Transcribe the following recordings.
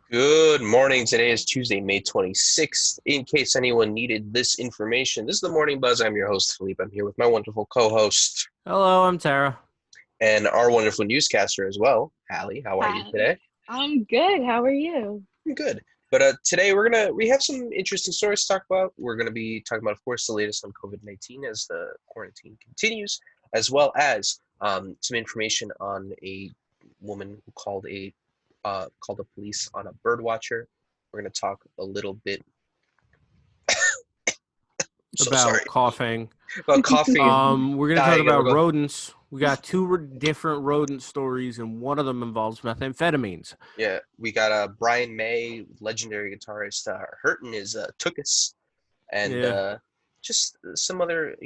Good morning. Today is Tuesday, May 26th. In case anyone needed this information, this is the Morning Buzz. I'm your host, Filipe. I'm here with my wonderful co-host Hello, I'm Tara. and our wonderful newscaster as well, Hallie. How are you Hi, today? I'm good. How are you? I'm good. But today we have some interesting stories to talk about. We're gonna be talking about, of course, the latest on COVID-19 as the quarantine continues, as well as some information on a woman who called the police on a bird watcher. We're gonna talk a little bit. So About sorry coughing. about coughing and We're gonna talk dying of about a. rodents. We got different rodent stories, and one of them involves methamphetamines. Yeah, we got Brian May, legendary guitarist, hurting his tuchus, and Yeah. just some other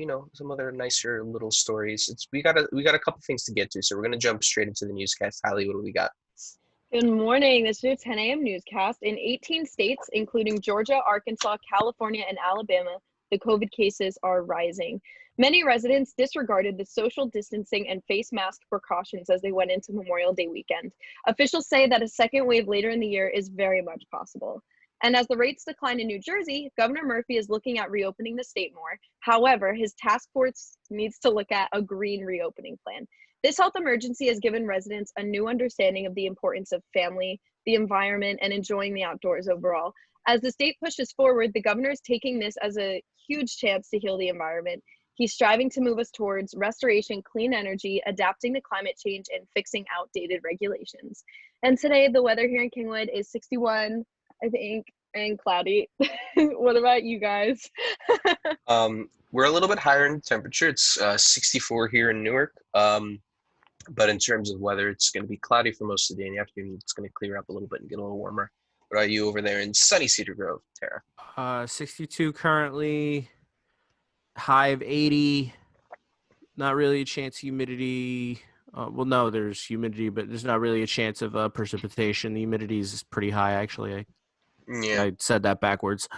nicer little stories. We got a couple things to get to, so we're gonna jump straight into the newscast. Hallie, what do we got? Good morning. This is your 10 a.m. newscast. In 18 states, including Georgia, Arkansas, California, and Alabama, the COVID cases are rising. Many residents disregarded the social distancing and face mask precautions as they went into Memorial Day weekend. Officials say that a second wave later in the year is very much possible. And as the rates decline in New Jersey, Governor Murphy is looking at reopening the state more. However, his task force needs to look at a green reopening plan. This health emergency has given residents a new understanding of the importance of family, the environment, and enjoying the outdoors overall. As the state pushes forward, the governor is taking this as a huge chance to heal the environment. He's striving to move us towards restoration, clean energy, adapting to climate change, and fixing outdated regulations. And today, the weather here in Kingwood is 61, I think, and cloudy. What about you guys? We're a little bit higher in temperature. It's 64 here in Newark. But in terms of weather, it's going to be cloudy for most of the day. In the afternoon, it's going to clear up a little bit and get a little warmer. What about you over there in sunny Cedar Grove, Tara? 62 currently, high of 80. Not really a chance of humidity. Well, no, there's humidity, but there's not really a chance of precipitation. The humidity is pretty high, actually. Yeah, I said that backwards.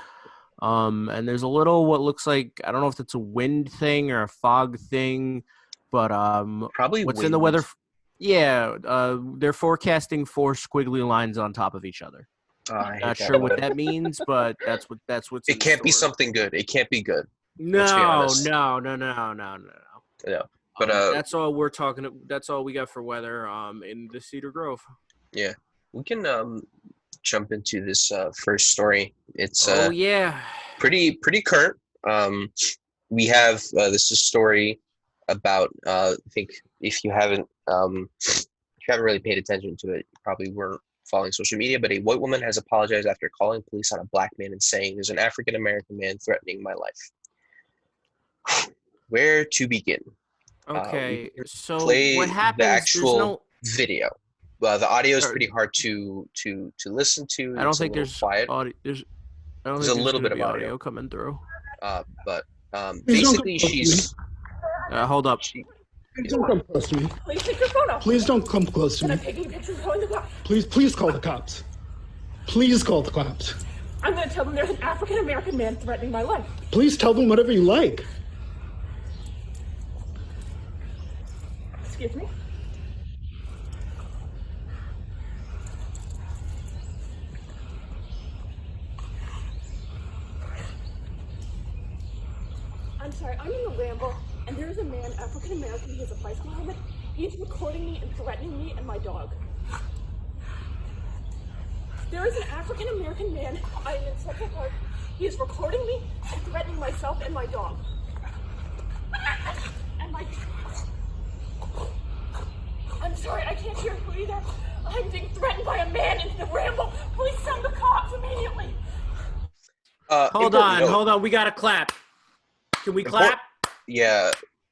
And there's a little what looks like, I don't know if it's a wind thing or a fog thing, but probably what's in the wind. weather? Yeah, they're forecasting 4 squiggly lines on top of each other. I hate Not that sure what weather. that means, but that's what's in It the can't be story. something good. It can't be good. Let's be No, honest. no. Yeah, but That's all we're talking. That's all we got for weather. In the Cedar Grove. yeah, we can jump into this first story. It's Oh yeah. pretty current. We have this is a story about I think if you haven't really paid attention to it, you probably weren't following social media. But a white woman has apologized after calling police on a black man and saying, "There's an African American man threatening my life." Where to begin? We Okay. can So what play the happens? There's actual no. video. The audio is Or, pretty hard to listen to. I don't It's a think little there's quiet. audio. I don't There's think a there's little gonna bit of be audio, audio coming through. but Please don't come basically close to me. Hold up. Please don't come close to me. Please take your phone off. Please don't come close to And I'm me. taking pictures going to the cops. Please call the cops. Please call the cops. I'm going to tell them there's an African American man threatening my life. Please tell them whatever you like. Excuse me? I'm sorry, I'm in the Ramble, and there is a man, African American, he has a bicycle helmet. He's recording me and threatening me and my dog. There is an African American man, I am in Central Park. He is recording me and threatening myself and my dog. And my... I'm sorry, I can't hear you either. I'm being threatened by a man in the Ramble. Please send the cops immediately. Hold on. We gotta clap. Can we clap? Yeah.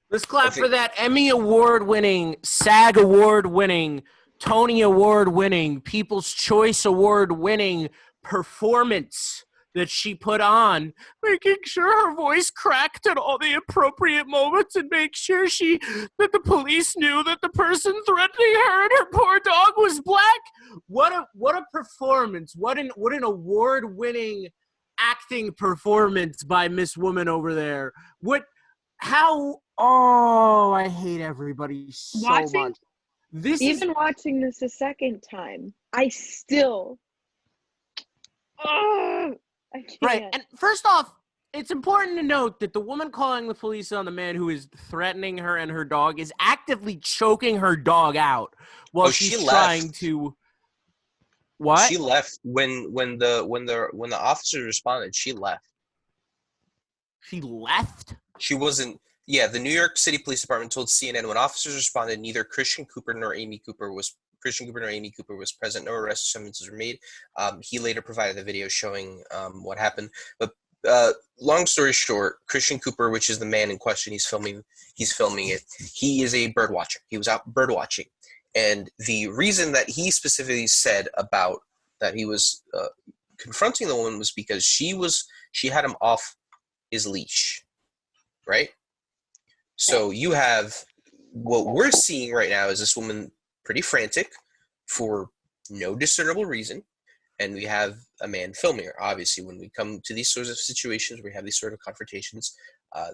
Let's clap for that Emmy Award-winning, SAG Award-winning, Tony Award-winning, People's Choice Award-winning performance that she put on, making sure her voice cracked at all the appropriate moments and make sure that the police knew that the person threatening her and her poor dog was black. What a performance. What an award-winning acting performance by Miss Woman over there. I hate everybody so much. Watching this a second time, I still I can't. Right. And first off, it's important to note that the woman calling the police on the man who is threatening her and her dog is actively choking her dog out while She she's left. trying to. What? She left when the officers responded. She left. She left? She wasn't. Yeah, the New York City Police Department told CNN when officers responded, neither Christian Cooper nor Amy Cooper was present. No arrest summonses were made. He later provided the video showing what happened. But long story short, Christian Cooper, which is the man in question, he's filming it. He is a bird watcher. He was out bird watching, and the reason that he specifically said about that he was confronting the woman was because she had him off his leash, right? So you have what we're seeing right now is this woman pretty frantic for no discernible reason, and we have a man filming her. Obviously, when we come to these sorts of situations, we have these sort of confrontations,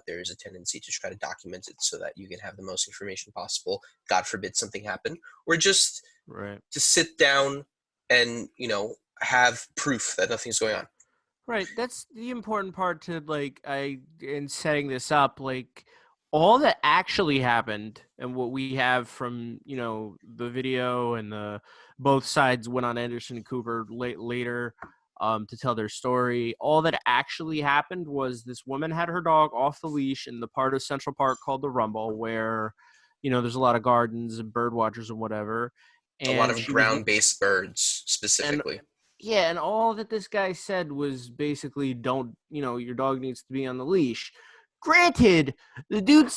there is a tendency to try to document it so that you can have the most information possible. God forbid something happen, or just to sit down and have proof that nothing's going on. Right. That's the important part to in setting this up, all that actually happened and what we have from, the video and both sides went on Anderson and Cooper later to tell their story. All that actually happened was this woman had her dog off the leash in the part of Central Park called the Rumble where, there's a lot of gardens and bird watchers and whatever. And a lot of ground-based birds specifically. And all that this guy said was basically your dog needs to be on the leash. Granted, the dude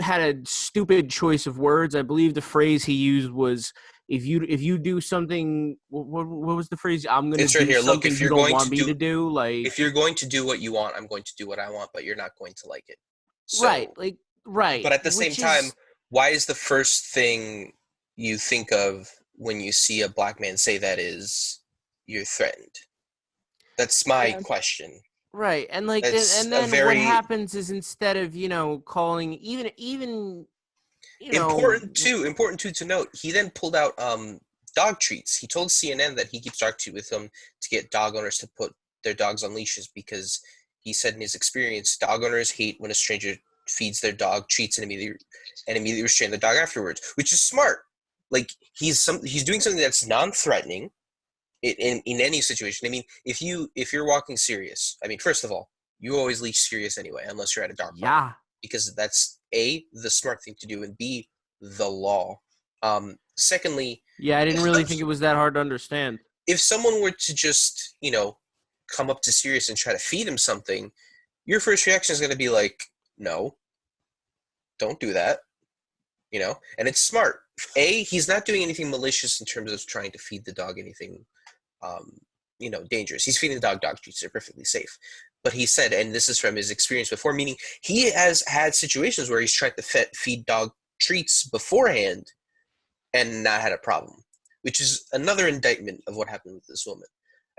had a stupid choice of words. I believe the phrase he used was, if you do something, what was the phrase? I'm going to do here. something Look, if you you're don't going want to me do, to do. If you're going to do what you want, I'm going to do what I want, but you're not going to like it. So, right. But at the same time, why is the first thing you think of when you see a black man say that is you're threatened? That's my question. Right, and then what happens is instead of calling even important too to note, he then pulled out dog treats. He told CNN that he keeps talking with them to get dog owners to put their dogs on leashes because he said in his experience, dog owners hate when a stranger feeds their dog treats and immediately restrain the dog afterwards, which is smart. He's doing something that's non-threatening. In any situation. I mean, if you're walking serious, I mean, first of all, you always leash serious anyway, unless you're at a dog park. Yeah. Because that's A, the smart thing to do, and B, the law. Secondly... Yeah, I didn't really think it was that hard to understand. If someone were to just, come up to Sirius and try to feed him something, your first reaction is going to be like, no, don't do that. And it's smart. A, he's not doing anything malicious in terms of trying to feed the dog anything dangerous. He's feeding the dog treats. They're perfectly safe. But he said, and this is from his experience before, meaning he has had situations where he's tried to feed dog treats beforehand and not had a problem, which is another indictment of what happened with this woman.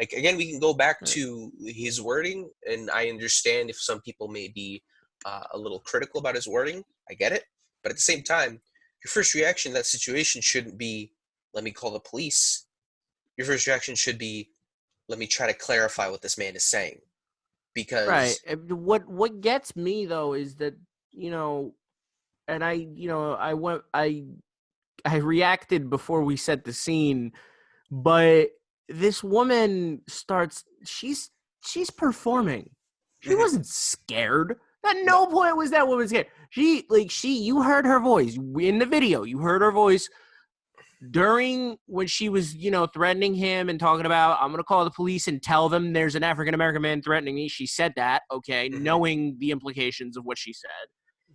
Again, we can go back to his wording, and I understand if some people may be a little critical about his wording. I get it. But at the same time, your first reaction in that situation shouldn't be, let me call the police. Your first reaction should be, let me try to clarify what this man is saying. Because what gets me though is that, and I reacted before we set the scene, but this woman she's performing. She wasn't scared. At no point was that woman scared. You heard her voice in the video. You heard her voice during when she was, threatening him and talking about, I'm going to call the police and tell them there's an African-American man threatening me. She said that, knowing the implications of what she said.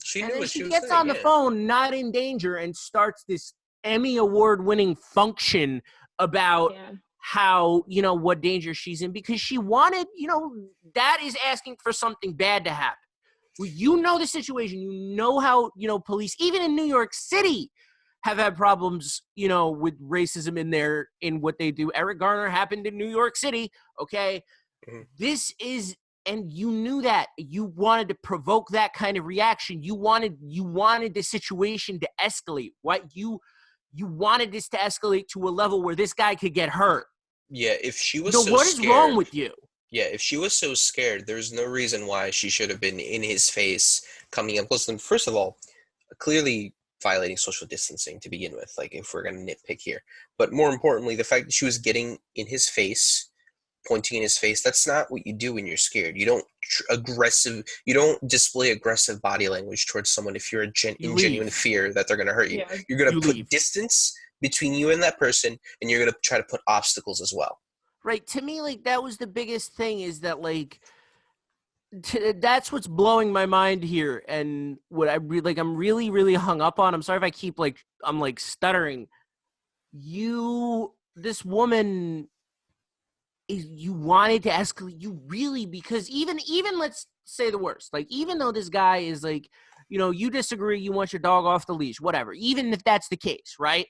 She and knew then what she was gets saying, on the phone, not in danger, and starts this Emmy award-winning function about how, what danger she's in because she wanted, that is asking for something bad to happen. Well, the situation, how, police, even in New York City, have had problems, with racism in what they do. Eric Garner happened in New York City, okay? Mm-hmm. This is, and you knew that. You wanted to provoke that kind of reaction. You wanted the situation to escalate. What you wanted this to escalate to a level where this guy could get hurt. Yeah, if she was No, so what is wrong scared, with you? yeah, if she was so scared, there's no reason why she should have been in his face, coming up close to him. First of all, clearly violating social distancing to begin with, like if we're gonna nitpick here. But more importantly, the fact that she was getting in his face, pointing in his face, that's not what you do when you're scared. You don't you don't display aggressive body language towards someone if you're You in genuine leave. fear that they're gonna hurt you. Yeah. You're gonna You put leave. distance between you and that person, and you're gonna try to put obstacles as well. Right. To me, like, that was the biggest thing, is that, like, that's what's blowing my mind here. And what I'm really, really hung up on. I'm sorry if I keep, like, I'm like stuttering. This woman you wanted to escalate, because even let's say the worst, like, even though this guy is like, you disagree, you want your dog off the leash, whatever, even if that's the case, right?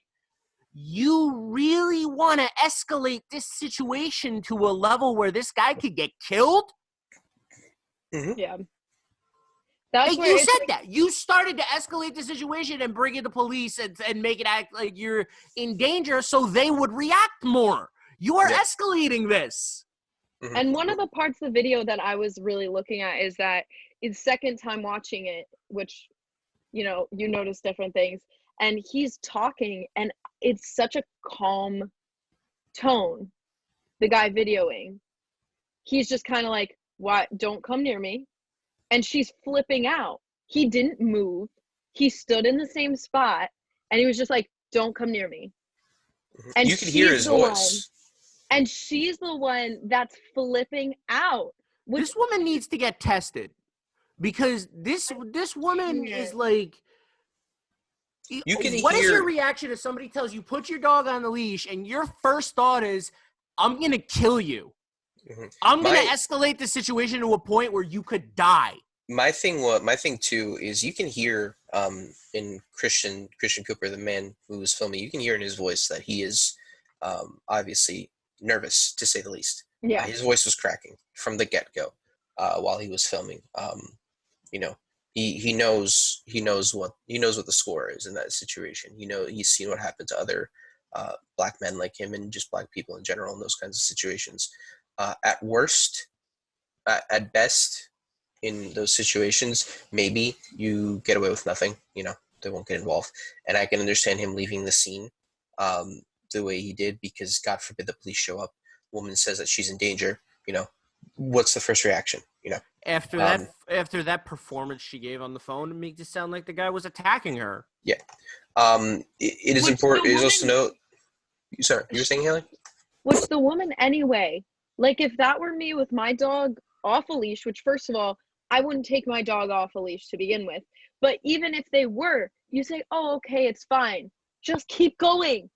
You really want to escalate this situation to a level where this guy could get killed? Yeah. That's Like, where you it's said that. You started to escalate the situation and bring in the police and make it act like you're in danger so they would react more. You are escalating this. And one of the parts of the video that I was really looking at is that it's second time watching it, which, you notice different things. And he's talking, and it's such a calm tone, the guy videoing. He's just kind of like, "What? Don't come near me." And she's flipping out. He didn't move. He stood in the same spot, and he was just like, "Don't come near me." And You can hear his voice. And she's the one that's flipping out. This woman needs to get tested, because this woman is like, You can what is hear. your reaction if somebody tells you put your dog on the leash and your first thought is, I'm going to kill you. I'm going to escalate the situation to a point where you could die. My thing too is you can hear in Christian Cooper, the man who was filming, you can hear in his voice that he is obviously nervous, to say the least. Yeah. His voice was cracking from the get-go while he was filming. He knows what the score is in that situation. He's seen what happened to other black men like him, and just black people in general in those kinds of situations. At worst, at best, in those situations, maybe you get away with nothing. They won't get involved, and I can understand him leaving the scene the way he did, because God forbid the police show up. Woman says that she's in danger. What's the first reaction? After that performance she gave on the phone, it makes it sound like the guy was attacking her. Yeah. It is important. It is also note. Sorry, you were saying, Haley? Which the woman anyway. Like, if that were me with my dog off a leash, which, first of all, I wouldn't take my dog off a leash to begin with. But even if they were, you say, "Oh, okay, it's fine. Just keep going."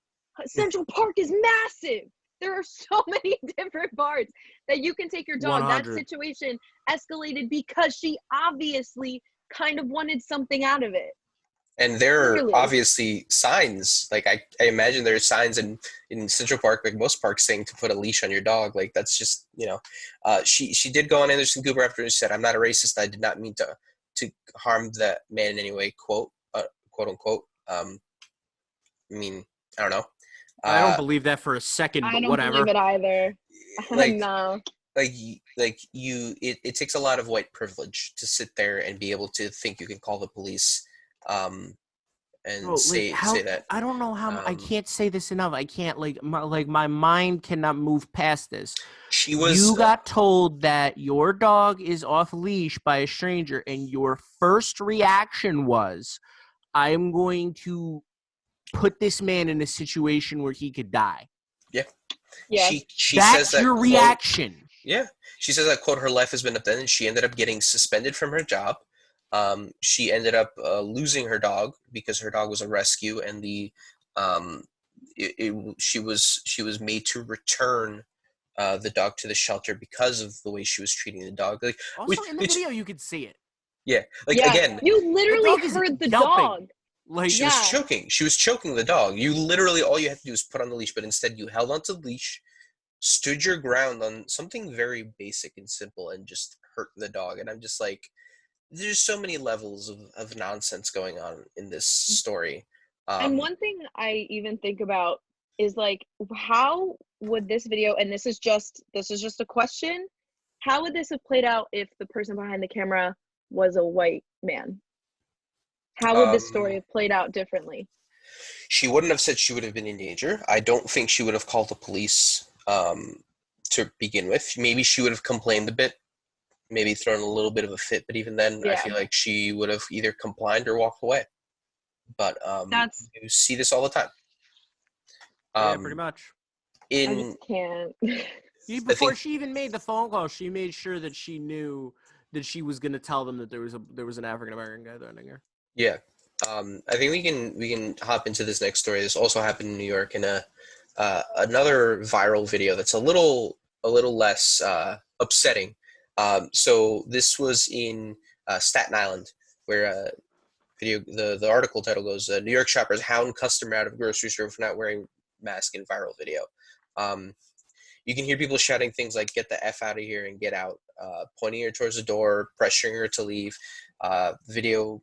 Central Park is massive. There are so many different parts that you can take your dog. 100. That situation escalated because she obviously kind of wanted something out of it. And there are Clearly. obviously signs. Like, I imagine there are signs in Central Park, like most parks, saying to put a leash on your dog. Like, that's just, she did go on Anderson Cooper after she said, "I'm not a racist. I did not mean to harm that man in any way," quote unquote. I mean, I don't know. I don't believe that for a second, but whatever. I don't believe it either. Like, no. It takes a lot of white privilege to sit there and be able to think you can call the police and say that. I don't know how. I can't say this enough. I can't, my mind cannot move past this. You got told that your dog is off leash by a stranger, and your first reaction was, "I am going to put this man in a situation where he could die." Yeah. Yeah. She That's says that, your reaction. Yeah. She says that, quote, "Her life has been upended." She ended up getting suspended from her job. She ended up losing her dog because her dog was a rescue, and she was made to return the dog to the shelter because of the way she was treating the dog. Like, Also, in the video, you could see it. Yeah. Again, you literally heard the dog. Like, she was choking. She was choking the dog. You literally, all you had to do is put on the leash, but instead you held onto the leash, stood your ground on something very basic and simple, and just hurt the dog. And I'm just like, there's so many levels of nonsense going on in this story. And one thing I even think about is, like, how would this video, and this is just a question, how would this have played out if the person behind the camera was a white man? How would this story have played out differently? She wouldn't have said she would have been in danger. I don't think she would have called the police to begin with. Maybe she would have complained a bit, maybe thrown a little bit of a fit, but even then, I feel like she would have either complied or walked away. But you see this all the time. Yeah, pretty much. I just can't. Before she even made the phone call, she made sure that she knew that she was going to tell them that there was an African American guy threatening her. Yeah. I think we can hop into this next story. This also happened in New York in another viral video that's a little less upsetting. So this was in Staten Island, where the article title goes, New York shoppers hound customer out of grocery store for not wearing mask in viral video. You can hear people shouting things like, get the F out of here and get out, pointing her towards the door, pressuring her to leave. Video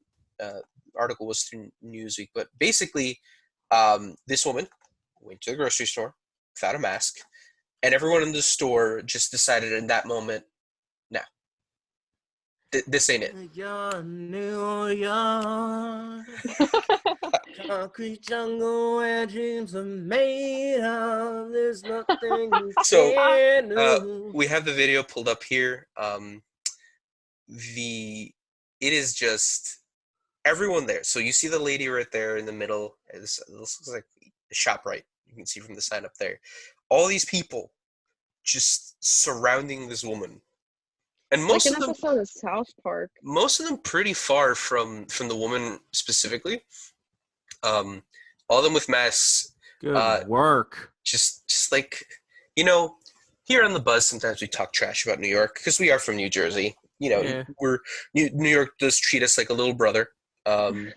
article was through Newsweek, but basically this woman went to the grocery store without a mask, and everyone in the store just decided in that moment, no, this ain't it. New York, concrete jungle where dreams are made of. There's nothing you can't do. We have the video pulled up here. It is just everyone there. So you see the lady right there in the middle. This looks like the ShopRite. You can see from the sign up there. All these people just surrounding this woman. And most of them, episode of South Park. Most of them pretty far from the woman specifically. All of them with masks. Good work. Just like, here on the Buzz, sometimes we talk trash about New York because we are from New Jersey. We're New York does treat us like a little brother. But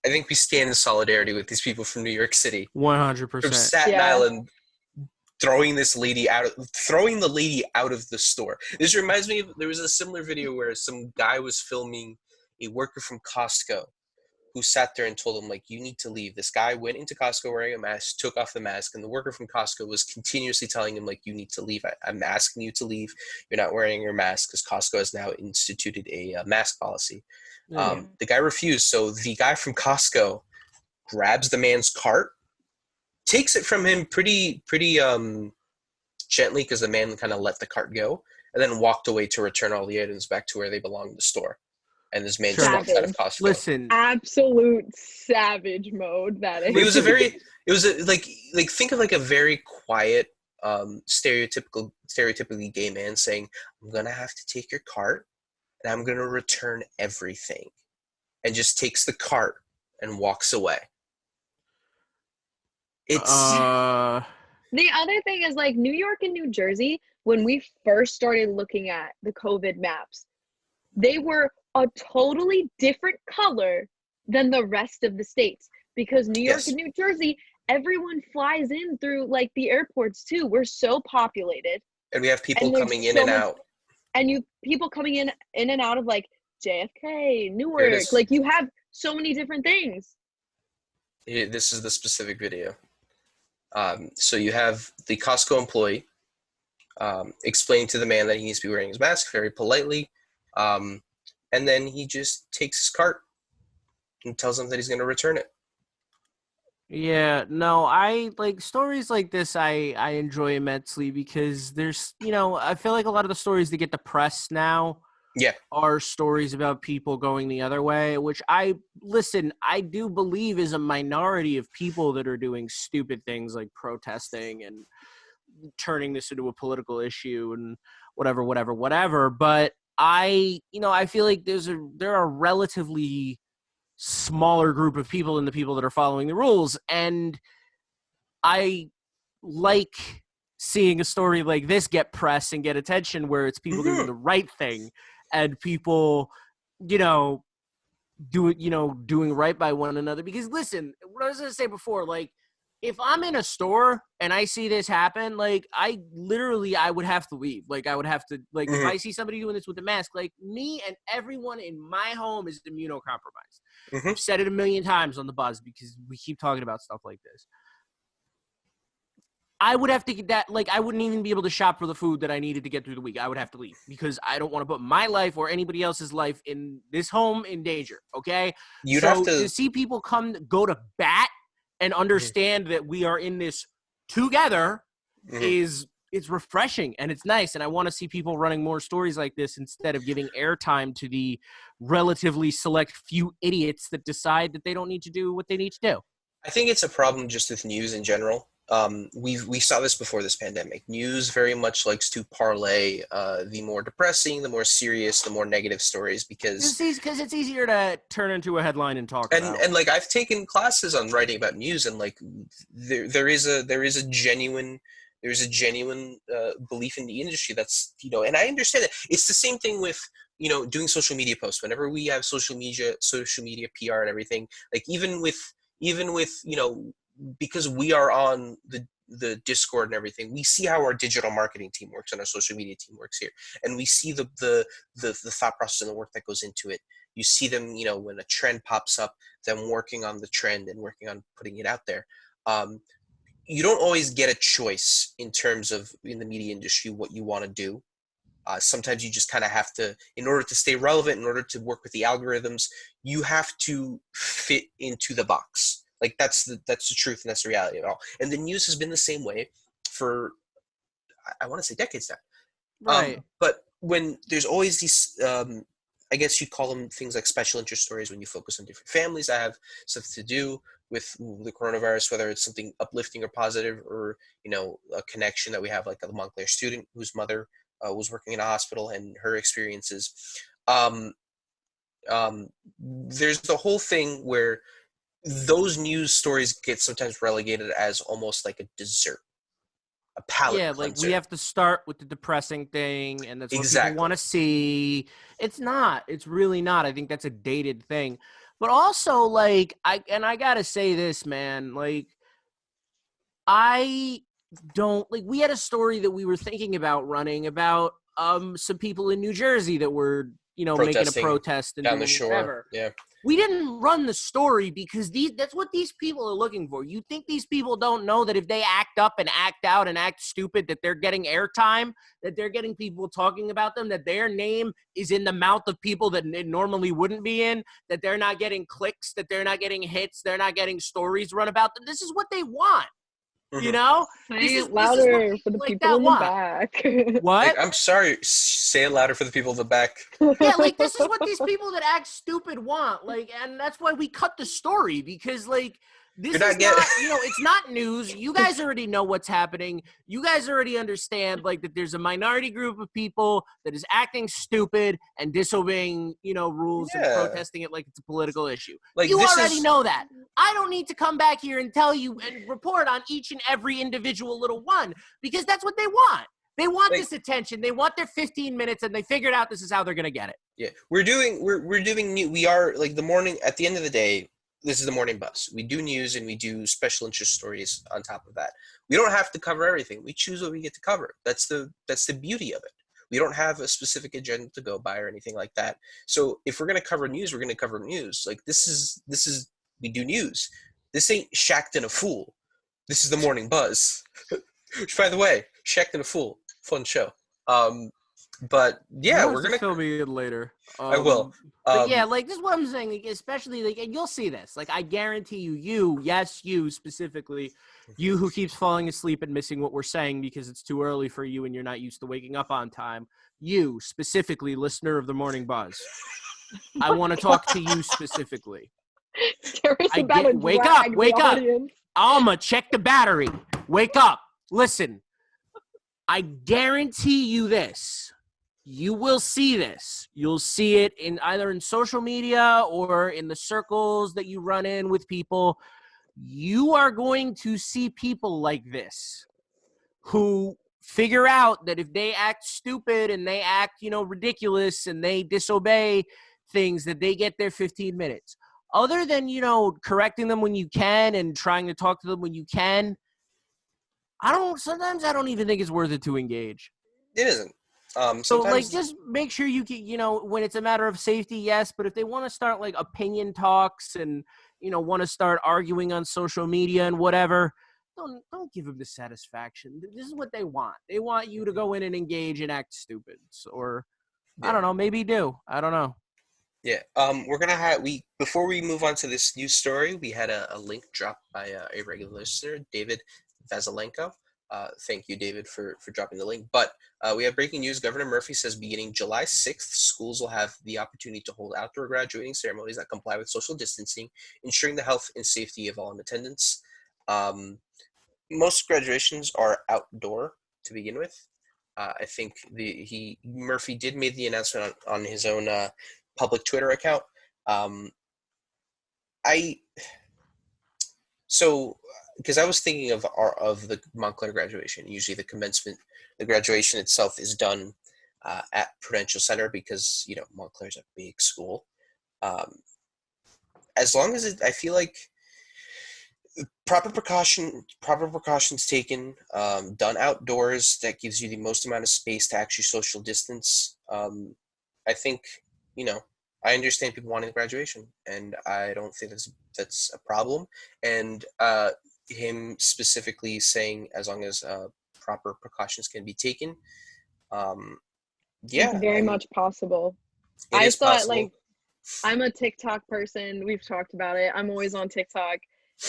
I think we stand in solidarity with these people from New York City. 100%. From Staten Island, throwing the lady out of the store. This reminds me of, there was a similar video where some guy was filming a worker from Costco who sat there and told him, like, you need to leave. This guy went into Costco wearing a mask, took off the mask, and the worker from Costco was continuously telling him, like, you need to leave. I'm asking you to leave. You're not wearing your mask, because Costco has now instituted a mask policy. The guy refused, so the guy from Costco grabs the man's cart, takes it from him pretty gently, because the man kind of let the cart go, and then walked away to return all the items back to where they belong in the store. And this man just walks out of Costco. Listen, absolute savage mode. That is. Think of like a very quiet, stereotypically gay man saying, "I'm gonna have to take your cart, and I'm gonna return everything," and just takes the cart and walks away. It's the other thing is, like, New York and New Jersey, when we first started looking at the COVID maps, they were a totally different color than the rest of the states, because New York and New Jersey, everyone flies in through, like, the airports too. We're so populated, and we have people coming in and out, and people coming in and out of, like, JFK, Newark. Like, you have so many different things. This is the specific video. So you have the Costco employee explaining to the man that he needs to be wearing his mask very politely. And then he just takes his cart and tells him that he's going to return it. Yeah, no, I like stories like this. I enjoy immensely, because there's, I feel like a lot of the stories that get the press now are stories about people going the other way, which I do believe is a minority of people that are doing stupid things like protesting and turning this into a political issue and whatever. But I feel like there are a relatively smaller group of people than the people that are following the rules, and I like seeing a story like this get press and get attention, where it's people doing the right thing and people, doing right by one another. Because listen, what I was going to say before, like, if I'm in a store and I see this happen, like, I would have to leave. Like, I would have to, like, if I see somebody doing this with a mask, like, me and everyone in my home is immunocompromised. I've said it a million times on the Buzz, because we keep talking about stuff like this. I would have to get that, like, I wouldn't even be able to shop for the food that I needed to get through the week. I would have to leave because I don't want to put my life or anybody else's life in this home in danger, okay? You'd have To to. see people go to bat and understand that we are in this together Mhm. it's refreshing and it's nice. And I want to see people running more stories like this instead of giving airtime to the relatively select few idiots that decide that they don't need to do what they need to do. I think it's a problem just with news in general. We saw this before this pandemic. News very much likes to parlay the more depressing, the more serious, the more negative stories because Because it's easier to turn into a headline and talk and about. and like I've taken classes on writing about news and like there is a genuine belief in the industry that's and I understand that it's the same thing with doing social media posts whenever we have social media PR and everything like even with because we are on the Discord and everything, we see how our digital marketing team works and our social media team works here, and we see the thought process and the work that goes into it. You see them, when a trend pops up, them working on the trend and working on putting it out there. You don't always get a choice in terms of in the media industry what you want to do. Sometimes you just kind of have to, in order to stay relevant, in order to work with the algorithms, you have to fit into the box. Like that's the truth and that's the reality of it all. And the news has been the same way for I want to say decades now. Right. But when there's always these, I guess you'd call them things like special interest stories when you focus on different families that have stuff to do with the coronavirus, whether it's something uplifting or positive, or a connection that we have, like a Montclair student whose mother was working in a hospital and her experiences. Um, there's the whole thing where those news stories get sometimes relegated as almost like a dessert, a palate Yeah, like we cleanser. have to start with the depressing thing, and that's what people Exactly. want to see. It's not. It's really not. I think that's a dated thing. But also, like, I gotta say this, man. Like, I don't like. We had a story that we were thinking about running about some people in New Jersey that were making a Protesting protest and down the doing shore. whatever. Yeah. We didn't run the story because that's what these people are looking for. You think these people don't know that if they act up and act out and act stupid that they're getting airtime, that they're getting people talking about them, that their name is in the mouth of people that it normally wouldn't be in, that they're not getting clicks, that they're not getting hits, they're not getting stories run about them. This is what they want. You Mhm. know? Say it This is what louder for people the like people that in the want. back. Like, What? I'm sorry, say it louder for the people in the back. Yeah, like this is what these people that act stupid want. Like, and that's why we cut the story because like You're this not is getting. not, it's not news. You guys already know what's happening. You guys already understand like that there's a minority group of people that is acting stupid and disobeying, rules and Yeah, protesting it like it's a political issue. like You this already is know that. I don't need to come back here and tell you and report on each and every individual little one because that's what they want. They want like this attention. They want their 15 minutes, and they figured out this is how they're going to get it. yeah, we're doing we are like the morning at the end of the day. This is the morning bus. We do news and we do special interest stories on top of that. We don't have to cover everything. We choose what we get to cover. That's the beauty of it. We don't have a specific agenda to go by or anything like that. So if we're gonna cover news, we're gonna cover news. Like this is we do news. This ain't Shacked and a Fool. This is the morning buzz. Which, by the way, Shacked and a Fool, fun show. Um, but You yeah, have we're to gonna. fill me in later. I will. But yeah, Um, like this is what I'm saying. Like, especially like, and you'll see this. Like, I guarantee you specifically, you who keeps falling asleep and missing what we're saying because it's too early for you and you're not used to waking up on time. You specifically, listener of the Morning Buzz, I want to talk to you specifically. Sarah's about to Wake up, drag the wake up. audience. Alma, check the battery. Wake up. Listen, I guarantee you this. You will see this. You'll see it in either in social media or in the circles that you run in with people. You are going to see people like this who figure out that if they act stupid and they act, ridiculous and they disobey things, that they get their 15 minutes. Other than, correcting them when you can and trying to talk to them when you can, sometimes I don't even think it's worth it to engage. it isn't. So, like, Sometimes just make sure you can, when it's a matter of safety, yes. But if they want to start, like, opinion talks and, want to start arguing on social media and whatever, don't give them dissatisfaction. This is what they want. They want you to go in and engage and act stupid, or I don't know, maybe do. I don't know. Yeah. We're gonna before we move on to this news story, we had a link dropped by a regular listener, David Vazilenko. Thank you, David, for dropping the link. But we have breaking news. Governor Murphy says beginning July 6th, schools will have the opportunity to hold outdoor graduating ceremonies that comply with social distancing, ensuring the health and safety of all in attendance. Most graduations are outdoor to begin with. I think Murphy did make the announcement on his own public Twitter account. Because I was thinking of the Montclair graduation. Usually the graduation itself is done at Prudential Center because Montclair's a big school. As long as I feel like proper precautions taken, done outdoors, that gives you the most amount of space to actually social distance. I think I understand people wanting graduation, and I don't think that's a problem. And him specifically saying as long as proper precautions can be taken, it's very much possible. I thought possible. I'm a TikTok person. We've talked about it. I'm always on TikTok.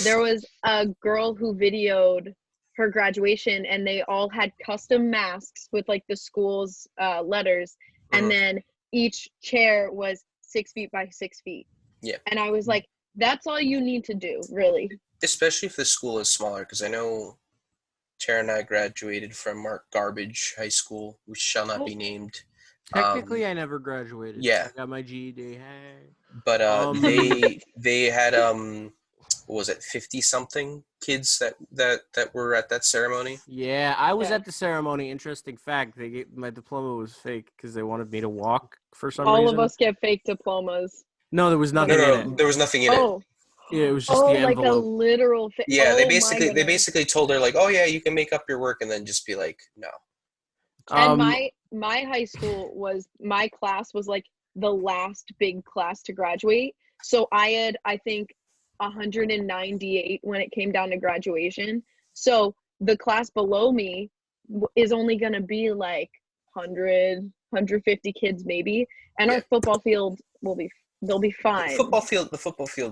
There was a girl who videoed her graduation, and they all had custom masks with the school's letters, and then each chair was 6 feet by 6 feet. Yeah. And I was like, that's all you need to do, really. Especially if the school is smaller, because I know Tara and I graduated from Mark Garbage High School, which shall not be named. Technically, I never graduated. Yeah. I got my GED. Hey. But they had what was it, 50-something kids that were at that ceremony? Yeah, I was at the ceremony. Interesting fact, my diploma was fake because they wanted me to walk for some reason. All of us get fake diplomas. No, there was nothing in it. There was nothing in it. Yeah, it was just the envelope. Like a literal fake. Yeah, they basically told her oh yeah, you can make up your work, and then just be like, no. And my high school my class was the last big class to graduate. So I had, I think, 198 when it came down to graduation. So the class below me is only going to be 100, 150 kids maybe. And our football field they'll be fine. The football field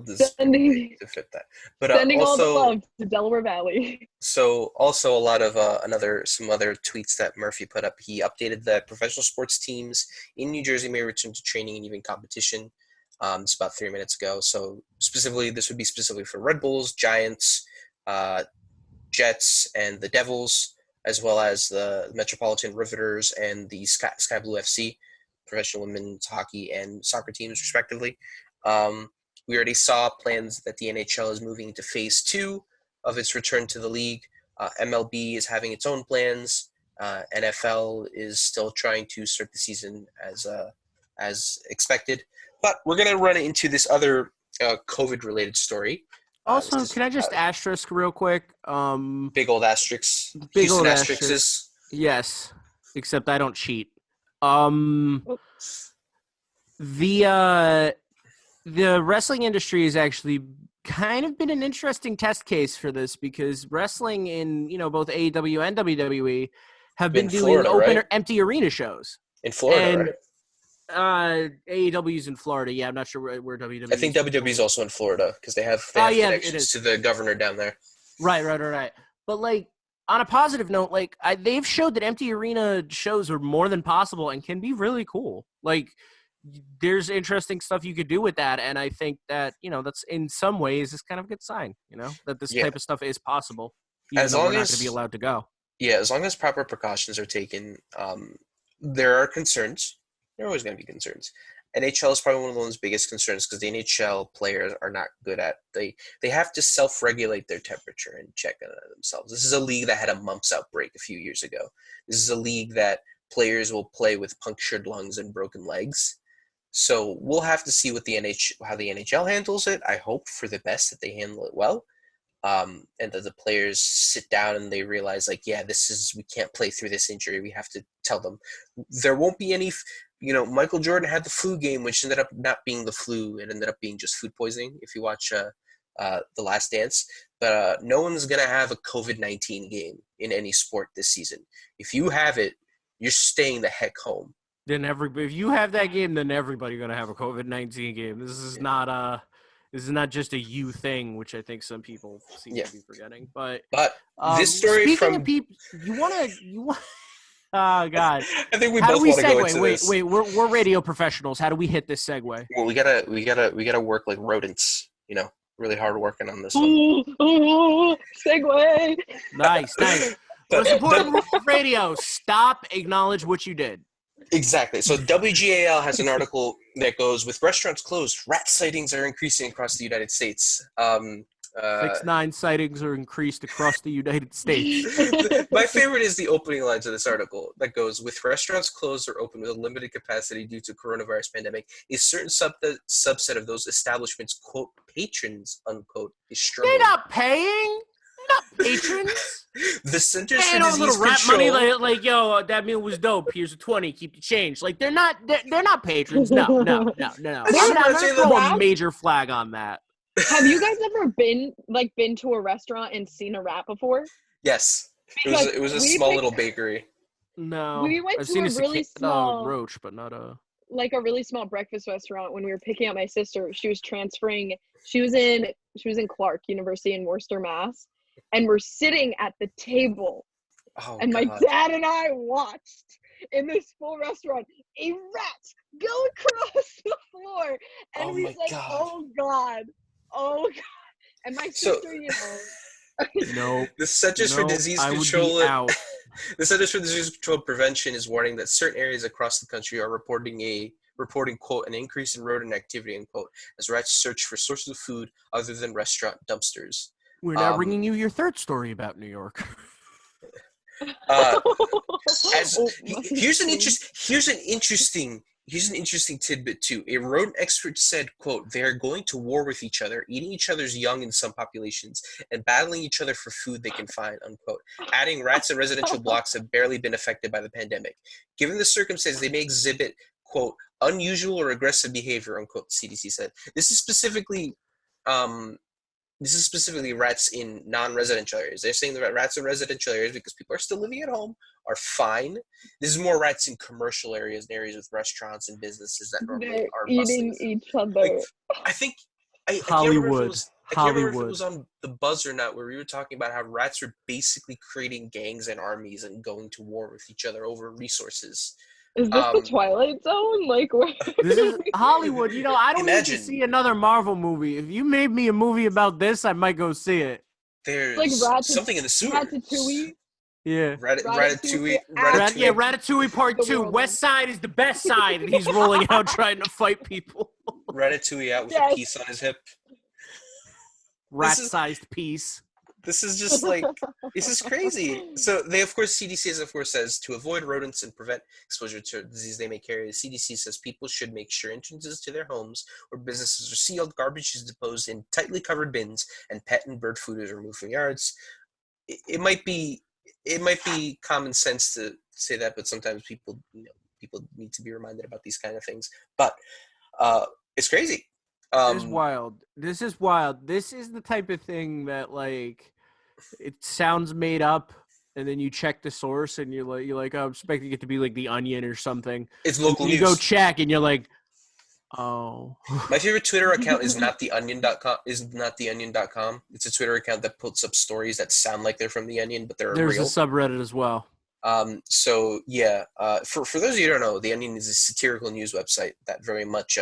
is to fit that. But sending also, all the love to Delaware Valley. So also a lot of some other tweets that Murphy put up. He updated that professional sports teams in New Jersey may return to training and even competition. It's about 3 minutes ago. So this would be specifically for Red Bulls, Giants, Jets, and the Devils, as well as the Metropolitan Riveters and the Sky Blue FC, professional women's hockey and soccer teams, respectively. We already saw plans that the NHL is moving into phase 2 of its return to the league. MLB is having its own plans. NFL is still trying to start the season as expected. But we're going to run into this other COVID-related story. Also, can I just asterisk real quick? Big old asterisks. Big Houston old asterisks. Yes, except I don't cheat. The wrestling industry has actually kind of been an interesting test case for this because wrestling in both AEW and WWE have been doing Florida, open right? or empty arena shows In Florida, right? AEW's in Florida. Yeah, I'm not sure where WWE. I think WWE's also in Florida because they have connections to the governor down there. Right. But on a positive note, they've showed that empty arena shows are more than possible and can be really cool. There's interesting stuff you could do with that, and I think that that's in some ways is kind of a good sign. That this type of stuff is possible, even though we're not going to be allowed to go. Yeah, as long as proper precautions are taken. There are concerns. There are always going to be concerns. NHL is probably one of those biggest concerns because the NHL players are not good at they have to self-regulate their temperature and check on it themselves. This is a league that had a mumps outbreak a few years ago. This is a league that players will play with punctured lungs and broken legs. So we'll have to see how the NHL handles it. I hope for the best that they handle it well, and that the players sit down and they realize we can't play through this injury. We have to tell them there won't be any. Michael Jordan had the flu game, which ended up not being the flu. It ended up being just food poisoning. If you watch The Last Dance, but no one's gonna have a COVID-19 game in any sport this season. If you have it, you're staying the heck home. Then if you have that game, then everybody's gonna have a COVID-19 game. This is not just a you thing, which I think some people seem to be forgetting. But this story from of people, you want. Oh God! I think we both want to go into this. Wait, we're radio professionals. How do we hit this segue? Well, we gotta work like rodents. Really hard working on this one. Ooh, segue. Nice. Most important rule of radio: stop, acknowledge what you did. Exactly. So WGAL has an article that goes, with restaurants closed, rat sightings are increasing across the United States. 6-9 sightings are increased across the United States. My favorite is the opening lines of this article that goes, with restaurants closed or open with a limited capacity due to coronavirus pandemic, a certain subset of those establishments, quote, patrons, unquote, is struggling. They're not paying. They're not patrons. The Centers for Paying all Disease little rap Control. money like, yo, that meal was dope. Here's a 20. Keep the change. Like, they're not patrons. No. I'm not gonna throw a major flag on that. Have you guys ever been to a restaurant and seen a rat before? Yes. It was a small little bakery. No. We went I've to seen a really small roach, but not a like a really small breakfast restaurant when we were picking up my sister. She was transferring. She was in Clark University in Worcester, Mass. And we're sitting at the table. Oh, and my God. dad and I watched in this full restaurant a rat go across the floor. And Oh we my was like, God. oh God. And my sister, No. The Centers for Disease Control. Out. The Centers for Disease Control and Prevention is warning that certain areas across the country are reporting, quote, an increase in rodent activity, unquote, as rats search for sources of food other than restaurant dumpsters. We're now bringing you your third story about New York. Here's an interesting tidbit too. A rodent expert said, quote, they are going to war with each other, eating each other's young in some populations, and battling each other for food they can find, unquote. Adding, rats in residential blocks have barely been affected by the pandemic. Given the circumstances, they may exhibit, quote, unusual or aggressive behavior, unquote, CDC said. This is specifically rats in non-residential areas. They're saying that rats in residential areas, because people are still living at home, are fine. This is more rats in commercial areas and areas with restaurants and businesses that normally are eating each other. I think Hollywood. I can't remember if it was on the Buzz or not, where we were talking about how rats are basically creating gangs and armies and going to war with each other over resources. Is this the Twilight Zone? Like, where? This is Hollywood. I don't need to Imagine. see another Marvel movie. If you made me a movie about this, I might go see it. There's like something in the sewers. Ratatouille. Yeah. Ratatouille. Ratatouille Part 2. West Side is the best side, and he's rolling out trying to fight people. Ratatouille out with a piece on his hip. Rat-sized piece. This is just like, this is crazy. So CDC of course says to avoid rodents and prevent exposure to disease they may carry. The CDC says people should make sure entrances to their homes or businesses are sealed, garbage is disposed in tightly covered bins, and pet and bird food is removed from yards. It might be common sense to say that, but sometimes people need to be reminded about these kind of things. But it's crazy. This is wild. This is the type of thing that, like, it sounds made up, and then you check the source, and you're like, oh, I'm expecting it to be like The Onion or something. It's local news. You go check, and you're like, oh. My favorite Twitter account is not theonion.com. It's a Twitter account that puts up stories that sound like they're from The Onion, but they're There's real. a subreddit as well. So yeah, for those of you who don't know, The Onion is a satirical news website that very much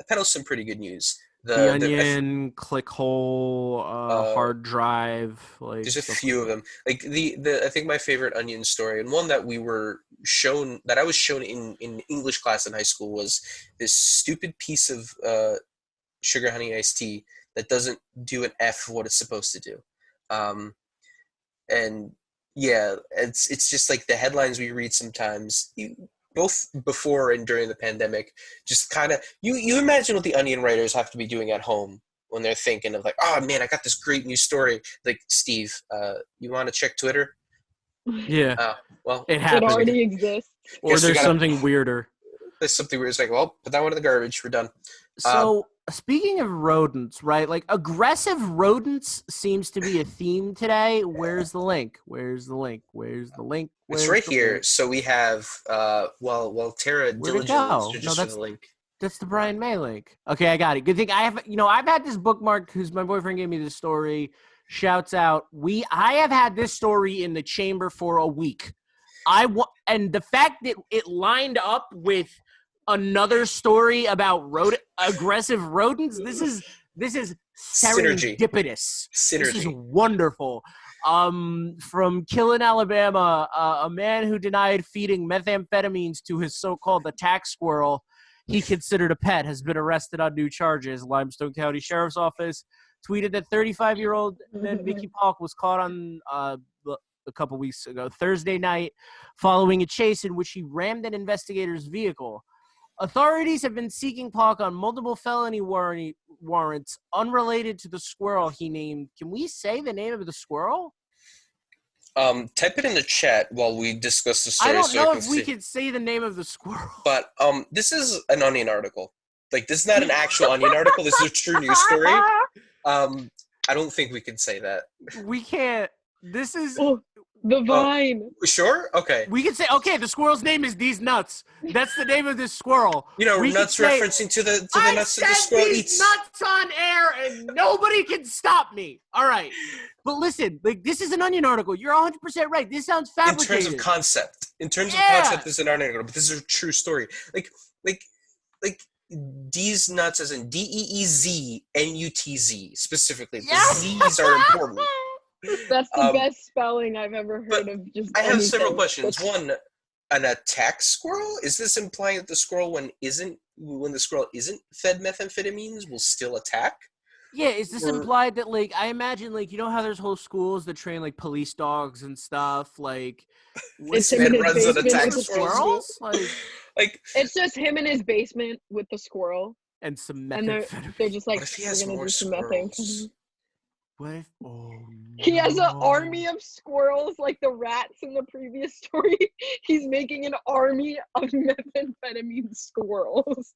peddles some pretty good news. The Onion, Clickhole, Hard Drive. Like, there's a few of them. Like I think my favorite Onion story, and one that I was shown in English class in high school, was this stupid piece of sugar honey iced tea that doesn't do an F of what it's supposed to do. And yeah, it's just like the headlines we read sometimes. Both before and during the pandemic, just kind of you imagine what the Onion writers have to be doing at home when they're thinking of like, oh man, I got this great new story. Like, Steve, you want to check Twitter? Yeah. Well, it already exists. Or there's something weirder. There's something weird. It's like, well, put that one in the garbage. We're done. So speaking of rodents, right? Like aggressive rodents seems to be a theme today. Where's the link? Where's the link? Where's the link? It's Where's right the here. link? So we have while Tara Where'd it diligently go? searches No, for the link. that's the Brian May link. Okay, I got it. Good thing I have. I've had this bookmarked because my boyfriend gave me this story. Shouts out. I have had this story in the chamber for a week. And the fact that it lined up with another story about aggressive rodents. This is Synergy. serendipitous. This is Synergy. wonderful. From Killen, Alabama, a man who denied feeding methamphetamines to his so-called attack squirrel he considered a pet has been arrested on new charges. Limestone County Sheriff's Office tweeted that 35-year-old Mickey Polk was caught on a couple weeks ago, Thursday night, following a chase in which he rammed an investigator's vehicle. Authorities have been seeking Polk on multiple felony warrants unrelated to the squirrel he named. Can we say the name of the squirrel? Type it in the chat while we discuss the story. I don't know if we can say the name of the squirrel. But this is an Onion article. Like, this is not an actual Onion article. This is a true news story. I don't think we can say that. We can't. This is... The Vine. Sure? Okay. We can say, okay, the squirrel's name is These Nuts. That's the name of this squirrel. Nuts referencing to the nuts that the squirrel eats. Nuts on air and nobody can stop me. All right. But listen, like, this is an Onion article. You're 100% right. This sounds fabricated. In terms of concept. This is an Onion article, but this is a true story. Like These Nuts as in DEEZNUTZ specifically. The Z's are important. That's the best spelling I've ever heard of. Just I have several questions. One, an attack squirrel? Is this implying that the squirrel, when the squirrel isn't fed methamphetamines, will still attack? Yeah, is this implied that, like, I imagine, like, how there's whole schools that train, like, police dogs and stuff, like... This man runs an attack squirrels? Like, it's just him in his basement with the squirrel. And some methamphetamine. And they're just like, what if he has we're gonna more do some squirrels? What if... Oh, He has an army of squirrels like the rats in the previous story. He's making an army of methamphetamine squirrels.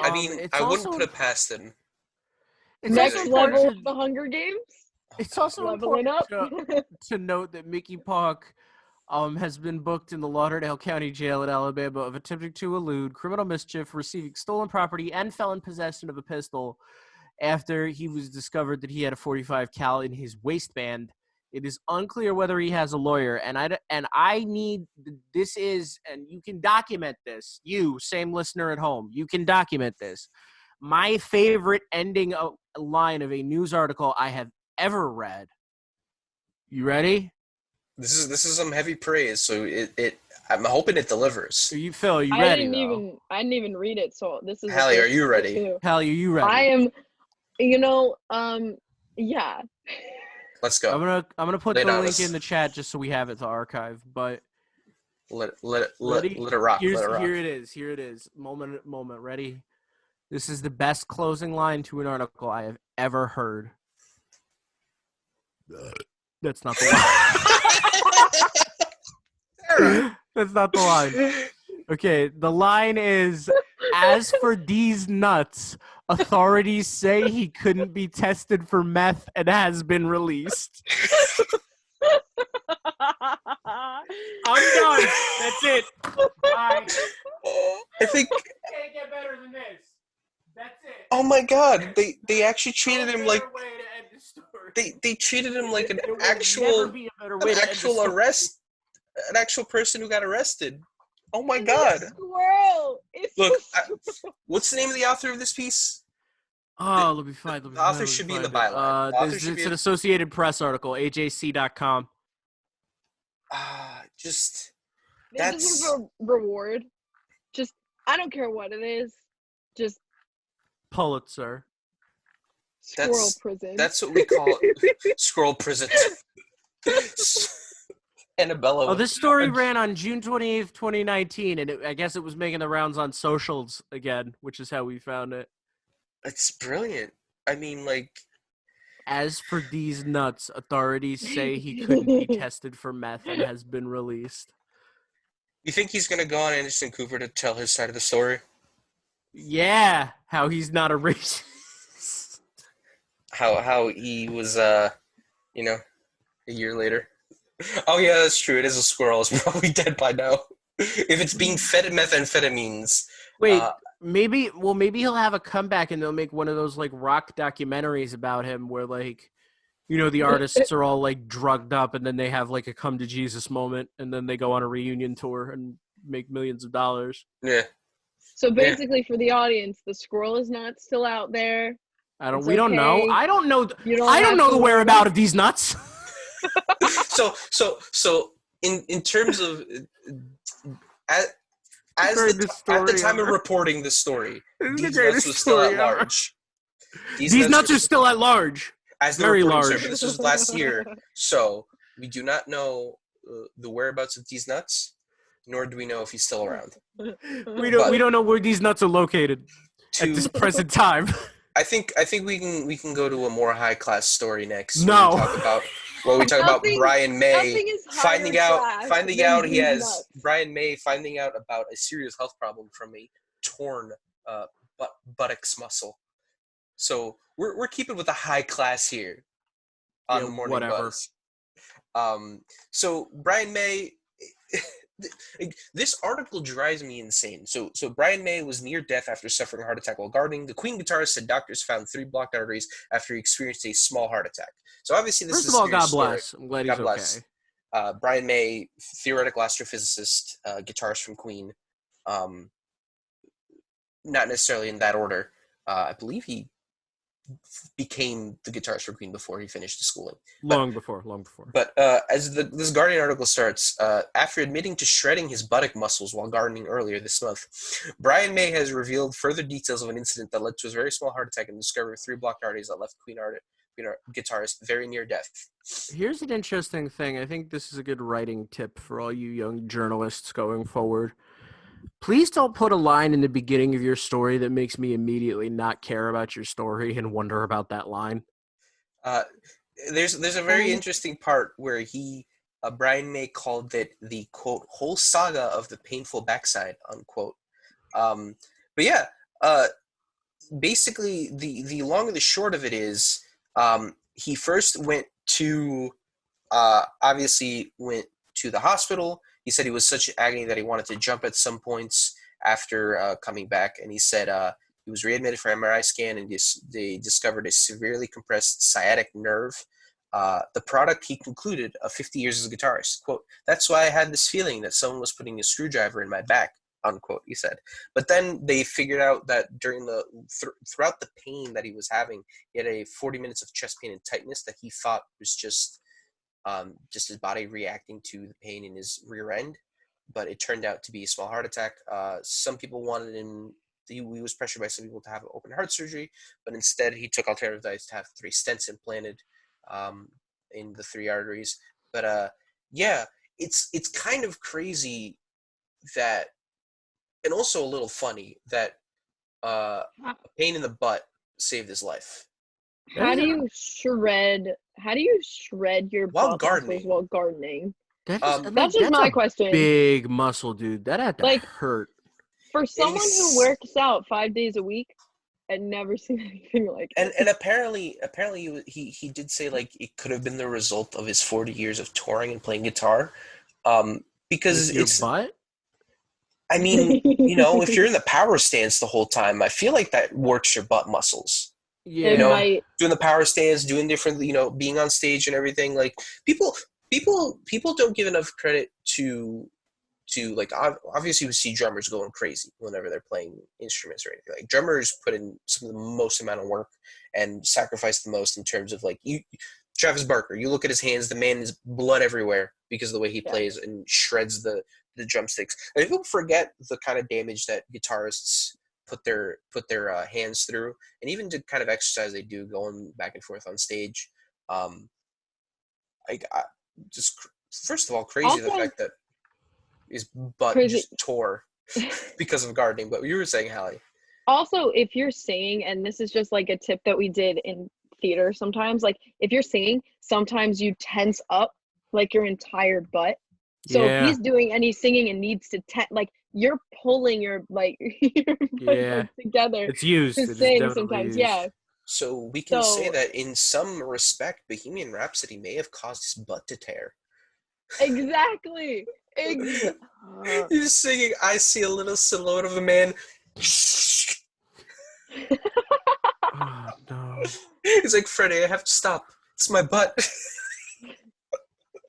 I mean, I wouldn't put it past him. Next level of the Hunger Games. It's also leveling up to note that Mickey Polk has been booked in the Lauderdale County Jail in Alabama of attempting to elude criminal mischief, receiving stolen property, and felon possession of a pistol after he was discovered that he had a .45 cal in his waistband. It is unclear whether he has a lawyer, and I need this is, and you can document this. You, same listener at home, you can document this. My favorite ending line of a news article I have ever read. You ready? This is some heavy praise, so I'm hoping it delivers. Phil, are you ready? I didn't even read it, so this is. Hallie, are you ready? Hallie, are you ready? I am. Yeah. Let's go. I'm gonna put the link in the chat just so we have it to archive. But let it rock. Here it is. Moment. Ready? This is the best closing line to an article I have ever heard. That's not the line. That's not the line. Okay, the line is, as for these nuts, authorities say he couldn't be tested for meth and has been released. I'm done. That's it. Bye. I think... Can't get better than this. That's it. Oh my god, they actually treated him like... They treated him like an actual arrest, an actual person who got arrested. Oh my god! Squirrel. Look, what's the name of the author of this piece? Oh, let me find. The author should be in the byline. It's an Associated Press article, AJC.com. Just this is a reward. Just I don't care what it is. Just Pulitzer. Squirrel prison. That's what we call squirrel prison. Annabella. Oh, this story ran on June 28th, 2019, and I guess it was making the rounds on socials again, which is how we found it. It's brilliant. I mean, like... As for these nuts, authorities say he couldn't be tested for meth and has been released. You think he's going to go on Anderson Cooper to tell his side of the story? Yeah, how he's not a racist. how he was you know, a year later. Oh yeah, that's true. It is a squirrel. It's probably dead by now. If it's being fed methamphetamines, Wait, uh, maybe he'll have a comeback and they'll make one of those like rock documentaries about him where like the artists are all like drugged up and then they have like a come to Jesus moment and then they go on a reunion tour and make millions of dollars. yeah, So yeah. basically, for the audience, the squirrel is not still out there. It's We don't know. okay. I don't know. You don't I don't have know to the worry. whereabouts of these nuts. So in terms of as at the time of reporting the story, these nuts was still at large. These nuts are still at large. As the Very reporting large. server. This was last year, so we do not know the whereabouts of these nuts, nor do we know if he's still around. We don't know where these nuts are located at this present time. I think we can go to a more high class story next. No. When we talk about Brian May finding out he has nuts. Brian May finding out about a serious health problem from a torn buttocks muscle. So we're keeping with the high class here on the morning buzz. So Brian May. This article drives me insane. So Brian May was near death after suffering a heart attack while gardening. The Queen guitarist said doctors found 3 blocked arteries after he experienced a small heart attack. So obviously this First is of all, God story. bless. I'm glad he's okay. Brian May, theoretical astrophysicist, guitarist from Queen. Not necessarily in that order. I believe he became the guitarist for Queen before he finished his schooling. Long before. But as this Guardian article starts, after admitting to shredding his buttock muscles while gardening earlier this month, Brian May has revealed further details of an incident that led to a very small heart attack and the discovery of 3 blocked arteries that left Queen guitarist very near death. Here's an interesting thing. I think this is a good writing tip for all you young journalists going forward. Please don't put a line in the beginning of your story that makes me immediately not care about your story and wonder about that line. There's a very interesting part where Brian May called it the, quote, whole saga of the painful backside, unquote. But yeah, basically the long and the short of it is he first went to the hospital. He said he was such agony that he wanted to jump at some points after coming back. And he said he was readmitted for MRI scan and they discovered a severely compressed sciatic nerve. The product, he concluded, of 50 years as a guitarist. Quote, that's why I had this feeling that someone was putting a screwdriver in my back, unquote, he said. But then they figured out that during throughout the pain that he was having, he had a 40 minutes of chest pain and tightness that he thought was just his body reacting to the pain in his rear end, but it turned out to be a small heart attack. Some people wanted him, he was pressured by some people to have open heart surgery, but instead he took alternative diets to have 3 stents implanted in the 3 arteries. But yeah, it's kind of crazy that, and also a little funny that a pain in the butt saved his life. How do you shred your while butt muscles while gardening? That's just my question. Big muscle, dude. That had to hurt. For someone who works out 5 days a week, I'd never seen anything like it. And apparently he did say like it could have been the result of his 40 years of touring and playing guitar. Because with your butt? I mean, if you're in the power stance the whole time, I feel like that works your butt muscles. Yeah, doing the power stance, doing different, being on stage and everything. Like people don't give enough credit to like obviously we see drummers going crazy whenever they're playing instruments or anything. Like drummers put in some of the most amount of work and sacrifice the most in terms of like Travis Barker. You look at his hands; the man is blood everywhere because of the way he plays and shreds the drumsticks. And people forget the kind of damage that guitarists put their hands through, and even the kind of exercise they do going back and forth on stage. Just first of all, crazy also, the fact that his butt just tore because of gardening. But you were saying, Hallie. Also, if you're singing, and this is just like a tip that we did in theater sometimes, like if you're singing, sometimes you tense up like your entire butt. So if he's doing any singing and needs to like you're pulling your your butt together. It's used to sing sometimes. Used. Yeah. So we can say So that in some respect, Bohemian Rhapsody may have caused his butt to tear. exactly. He's singing, I see a little silhouette of a man. Oh no. He's like, Freddie, I have to stop. It's my butt.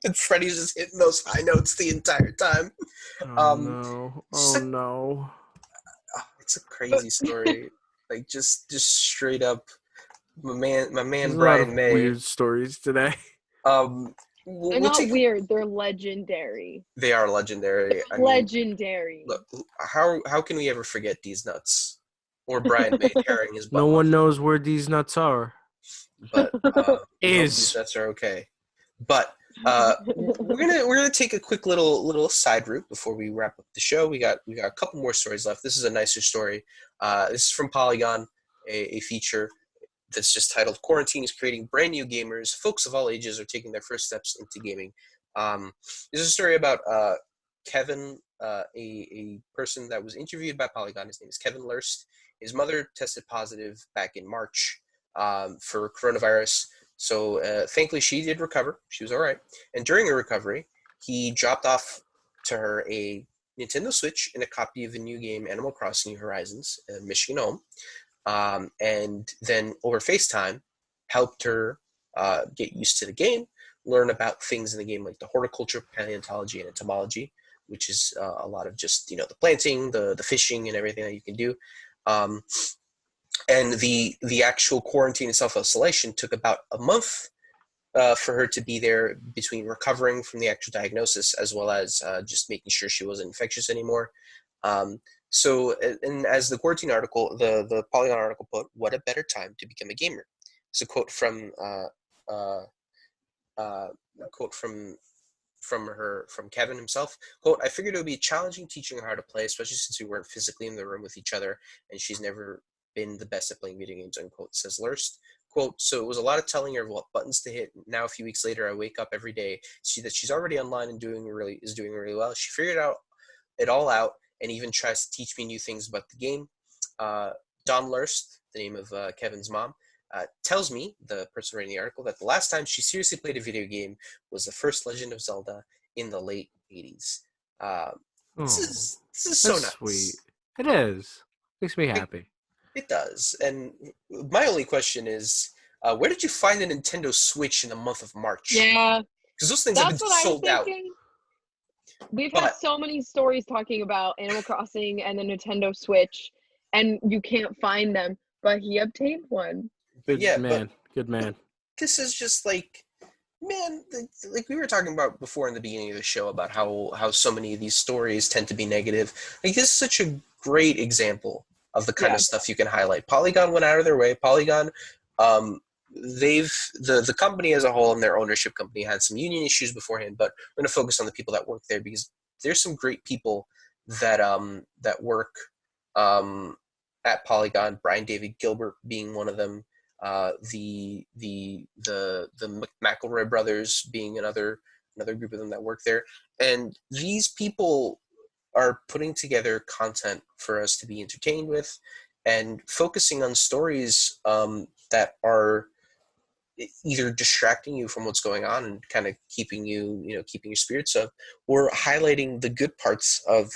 And Freddie's just hitting those high notes the entire time. Oh no. Just Oh a- no. it's a crazy story. Like just straight up, my There's man a lot of Brian May. weird stories today. They're not weird. They're legendary. They are legendary. I mean, Legendary. look, how can we ever forget these nuts or Brian May tearing his butt? No one off? knows where these nuts are. But we hope Is. these nuts are okay. But we're gonna take a quick little side route before we wrap up the show. We got a couple more stories left. This is a nicer story. This is from Polygon, a feature that's just titled "Quarantine is creating brand new gamers. Folks of all ages are taking their first steps into gaming." This is a story about Kevin, a person that was interviewed by Polygon. His name is Kevin Lurst. His mother tested positive back in March for coronavirus. So thankfully, she did recover. She was all right. And during her recovery, he dropped off to her a Nintendo Switch and a copy of the new game Animal Crossing: New Horizons, Michigan home. And then over FaceTime, helped her get used to the game, learn about things in the game like the horticulture, paleontology, and entomology, which is a lot of just the planting, the fishing, and everything that you can do. And the actual quarantine and self-isolation took about a month for her to be there between recovering from the actual diagnosis as well as just making sure she wasn't infectious anymore. So, and as the quarantine article, the Polygon article put, "What a better time to become a gamer." It's a quote from Kevin himself. Quote, "I figured it would be challenging teaching her how to play, especially since we weren't physically in the room with each other, and she's never been the best at playing video games," unquote, says Lurst. Quote, "So it was a lot of telling her what buttons to hit. Now, a few weeks later, I wake up every day, see that she's already online and doing really well. She figured it all out, and even tries to teach me new things about the game." Dawn Lurst, the name of Kevin's mom, tells me, the person writing the article, that the last time she seriously played a video game was the first Legend of Zelda in the late 80s. This is so That's nice. sweet. It is. Makes me happy. It does. And my only question is, where did you find a Nintendo Switch in the month of March? Yeah. Because those things have been sold out. We've had so many stories talking about Animal Crossing and the Nintendo Switch, and you can't find them, but he obtained one. Good man. But Good man. this is just like, man, like we were talking about before in the beginning of the show about how so many of these stories tend to be negative. Like, this is such a great example of the kind of stuff you can highlight. Polygon went out of their way. Polygon, the company as a whole and their ownership company had some union issues beforehand, but we're going to focus on the people that work there because there's some great people that work at Polygon. Brian David Gilbert being one of them. The McElroy brothers being another group of them that work there, and these people are putting together content for us to be entertained with, and focusing on stories that are either distracting you from what's going on and kind of keeping your spirits up, or highlighting the good parts of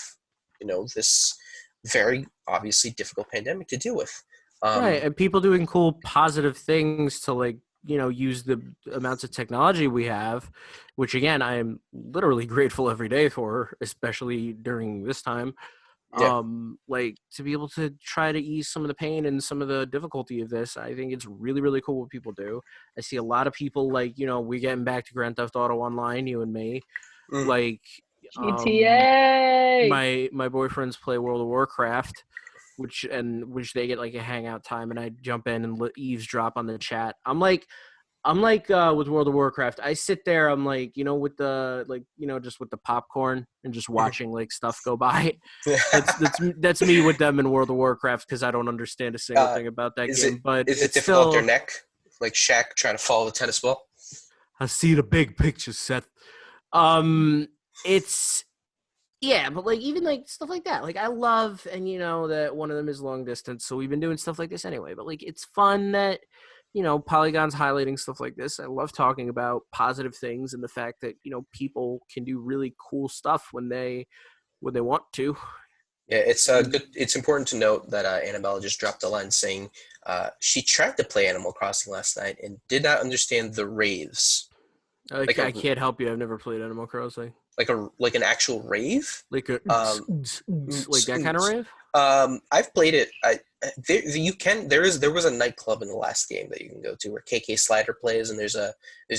this very obviously difficult pandemic to deal with. Right, and people doing cool, positive things to use the amounts of technology we have, which again, I am literally grateful every day for, especially during this time. Yeah. To be able to try to ease some of the pain and some of the difficulty of this, I think it's really, really cool what people do. I see a lot of people we getting back to Grand Theft Auto Online, you and me, GTA. My boyfriends play World of Warcraft, which they get a hangout time, and I jump in and eavesdrop on the chat. I'm like with World of Warcraft, I sit there, I'm with the just with the popcorn and just watching stuff go by. That's me with them in World of Warcraft, because I don't understand a single thing about that game. But is it it's difficult still, their neck, like Shaq trying to follow the tennis ball? I see the big picture, Seth. It's Yeah, but like even like stuff like that. Like I love, and that one of them is long distance, so we've been doing stuff like this anyway. But like it's fun that Polygon's highlighting stuff like this. I love talking about positive things and the fact that people can do really cool stuff when they want to. Yeah, it's good. It's important to note that Annabella just dropped a line saying she tried to play Animal Crossing last night and did not understand the raves. I can't help you. I've never played Animal Crossing. Like an actual rave, like that kind of rave. I've played it. There was a nightclub in the last game that you can go to where KK Slider plays, and there's a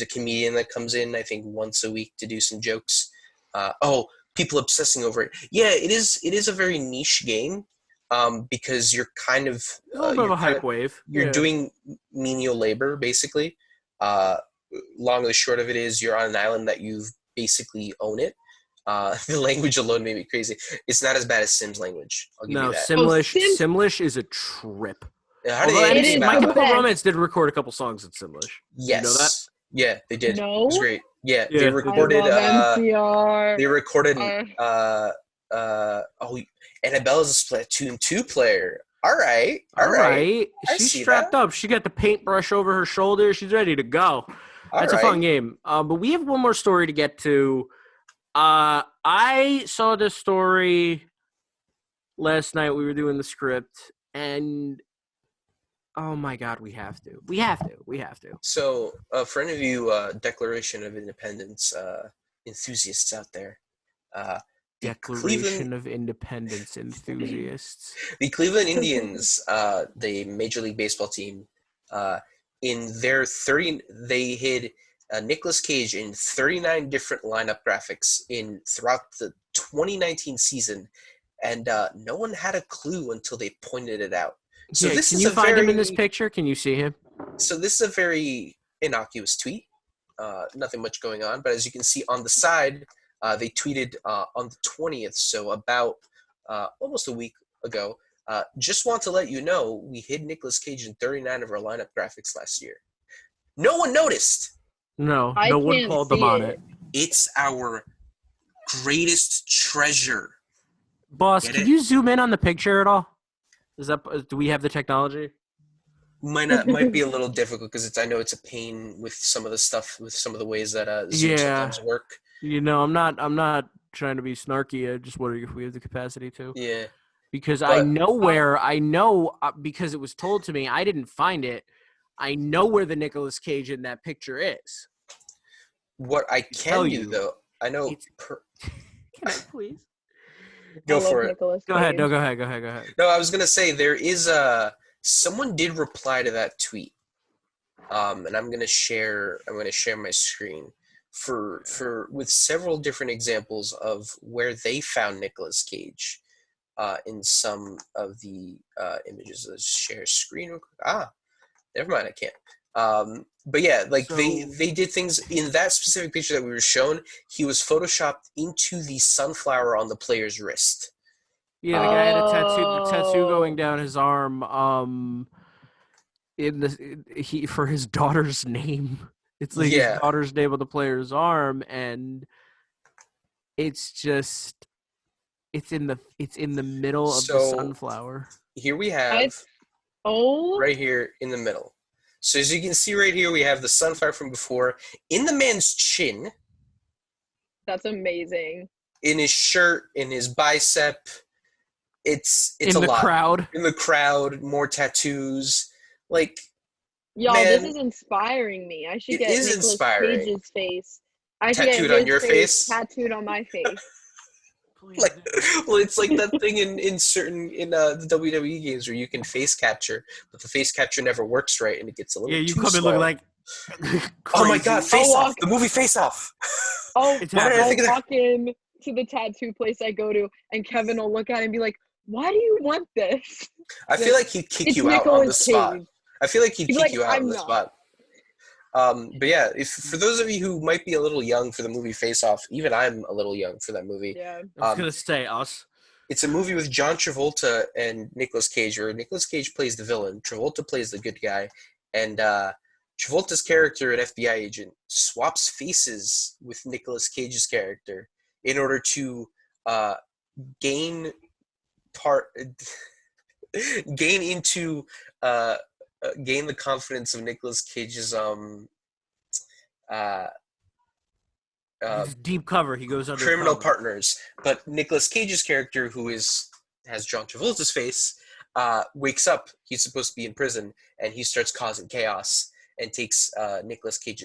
comedian that comes in I think once a week to do some jokes. People obsessing over it. Yeah, it is a very niche game because you're kind of a little bit of a hype wave. You're doing menial labor basically. Long and short of it is you're on an island that you basically own it. The language alone made me crazy. It's not as bad as Sims language. I'll give you that. Simlish is a trip. My Chemical Romance did record a couple songs in Simlish. Yes. You know that? Yeah, they did. No? It was great. Yeah, Yeah. they recorded. NCR. They recorded. Annabella's a Splatoon 2 player. All right. She's strapped up. She got the paintbrush over her shoulder. She's ready to go. That's a fun game. But we have one more story to get to. I saw this story last night. We were doing the script, and oh my God, we have to. So, for any of you Declaration of Independence enthusiasts out there, Declaration of Independence enthusiasts. The Cleveland Indians, the Major League Baseball team, they hid Nicolas Cage in 39 different lineup graphics throughout the 2019 season, and no one had a clue until they pointed it out. So can you find him in this picture? Can you see him? So this is a very innocuous tweet. Nothing much going on, but as you can see on the side, they tweeted on the 20th, so about almost a week ago. Just want to let you know we hid Nicolas Cage in 39 of our lineup graphics last year. No one noticed. No one called them on it. It's our greatest treasure. Boss, can you zoom in on the picture at all? Do we have the technology? Might be a little difficult because I know it's a pain with some of the stuff, with some of the ways that Zoom sometimes work. I'm not trying to be snarky. I just wonder if we have the capacity to. Yeah. Because because it was told to me, I didn't find it. I know where the Nicolas Cage in that picture is. What I can do, though, I know. Can I please? Go for it. Nicolas Go ahead. Cage. No, go ahead. No, I was gonna say there is someone did reply to that tweet, and I'm gonna share my screen with several different examples of where they found Nicolas Cage in some of the images. Let's share screen real quick. Never mind, I can't. But yeah, they did things in that specific picture that we were shown. He was photoshopped into the sunflower on the player's wrist. Yeah, the guy had a tattoo going down his arm. For his daughter's name. It's like his daughter's name on the player's arm, and it's in the middle of the sunflower. Here we have right here in the middle. So as you can see right here, we have the sunflower from before in the man's chin. That's amazing. In his shirt, in his bicep. It's in a the lot. Crowd. In the crowd, more tattoos. Like, y'all, man, this is inspiling me. I should get Nicolas Cage's face. I should tattooed get on your face. Tattooed on my face. It's like that thing in the WWE games where you can face capture, but the face capture never works right, and it gets a little. Yeah, you too come small. and look like. Oh my God! Face Off, the movie Face Off. I'll walk in to the tattoo place I go to, and Kevin will look at it and be like, "Why do you want this?" I feel like he'd kick you out on the spot. I feel like he'd kick you out on the spot. But yeah, for those of you who might be a little young for the movie Face Off, even I'm a little young for that movie. Yeah, I was gonna say us. It's a movie with John Travolta and Nicolas Cage, where Nicolas Cage plays the villain, Travolta plays the good guy, and Travolta's character, an FBI agent, swaps faces with Nicolas Cage's character in order to uh, gain part gain into gain the confidence of Nicolas Cage's uh, It's deep cover. He goes under criminal cover. partners. But Nicolas Cage's character, who has John Travolta's face, wakes up. He's supposed to be in prison, and he starts causing chaos and takes Nicolas Cage,